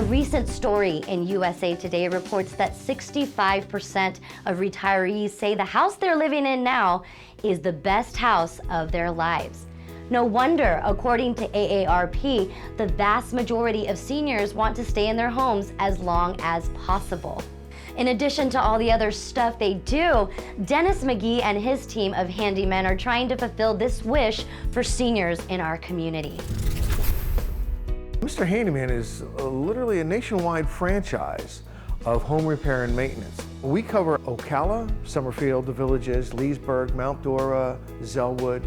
A recent story in USA Today reports that 65% of retirees say the house they're living in now is the best house of their lives. No wonder, according to AARP, the vast majority of seniors want to stay in their homes as long as possible. In addition to all the other stuff they do, Dennis McGee and his team of handymen are trying to fulfill this wish for seniors in our community. Mr. Handyman is literally a nationwide franchise of home repair and maintenance. We cover Ocala, Summerfield, the Villages, Leesburg, Mount Dora, Zellwood.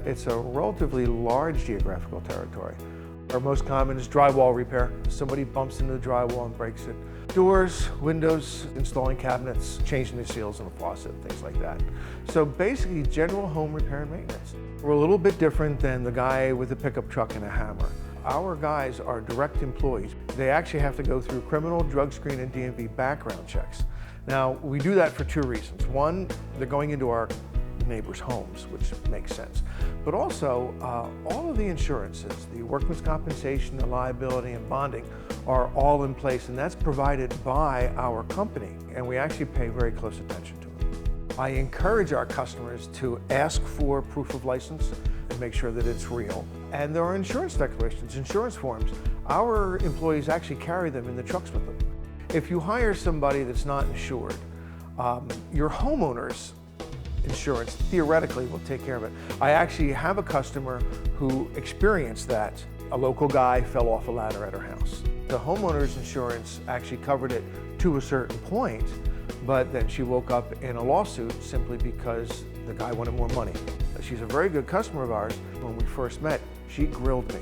It's a relatively large geographical territory. Our most common is drywall repair. Somebody bumps into the drywall and breaks it. Doors, windows, installing cabinets, changing the seals in the faucet, things like that. So basically general home repair and maintenance. We're a little bit different than the guy with a pickup truck and a hammer. Our guys are direct employees. They actually have to go through criminal, drug screen, and DMV background checks. Now, we do that for two reasons. One, they're going into our neighbors' homes, which makes sense. But also, all of the insurances, the workman's compensation, the liability, and bonding are all in place, and that's provided by our company, and we actually pay very close attention to it. I encourage our customers to ask for proof of license and make sure that it's real. And there are insurance declarations, insurance forms. Our employees actually carry them in the trucks with them. If you hire somebody that's not insured, your homeowner's insurance theoretically will take care of it. I actually have a customer who experienced that. A local guy fell off a ladder at her house. The homeowner's insurance actually covered it to a certain point, but then she woke up in a lawsuit simply because the guy wanted more money. She's a very good customer of ours. When we first met, she grilled me,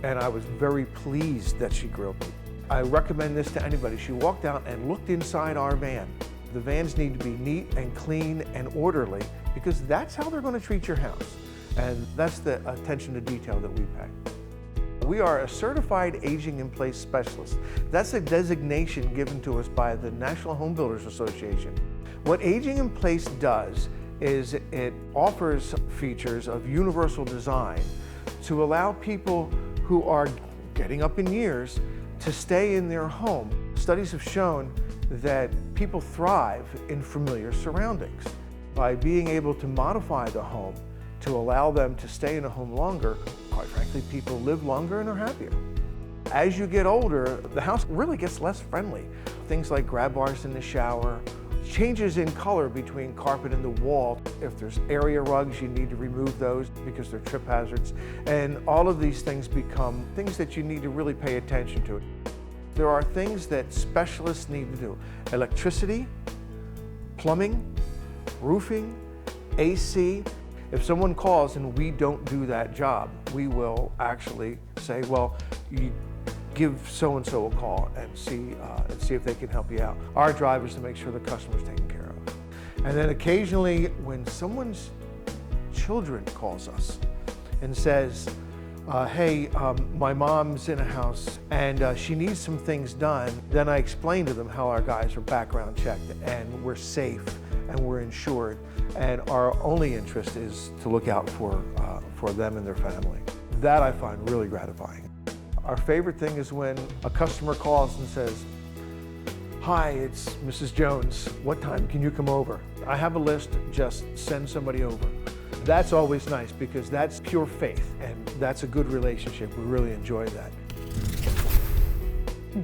and I was very pleased that she grilled me. I recommend this to anybody. She walked out and looked inside our van. The vans need to be neat and clean and orderly because that's how they're going to treat your house. And that's the attention to detail that we pay. We are a certified aging in place specialist. That's a designation given to us by the National Home Builders Association. What aging in place does is it offers features of universal design to allow people who are getting up in years to stay in their home. Studies have shown that people thrive in familiar surroundings. By being able to modify the home to allow them to stay in a home longer, quite frankly, people live longer and are happier. As you get older, the house really gets less friendly. Things like grab bars in the shower, changes in color between carpet and the wall. If there's area rugs, you need to remove those because they're trip hazards. And all of these things become things that you need to really pay attention to. There are things that specialists need to do. Electricity, plumbing, roofing, AC. If someone calls and we don't do that job, we will actually say, well, you give so-and-so a call and see if they can help you out. Our drive is to make sure the customer's taken care of. And then occasionally when someone's children calls us and says, hey, my mom's in a house and she needs some things done, then I explain to them how our guys are background checked and we're safe and we're insured, and our only interest is to look out for them and their family. That I find really gratifying. Our favorite thing is when a customer calls and says, hi, it's Mrs. Jones. What time can you come over? I have a list, just send somebody over. That's always nice because that's pure faith and that's a good relationship. We really enjoy that.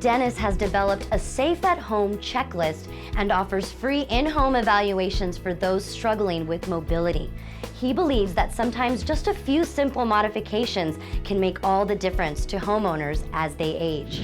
Dennis has developed a safe at home checklist and offers free in-home evaluations for those struggling with mobility. He believes that sometimes just a few simple modifications can make all the difference to homeowners as they age.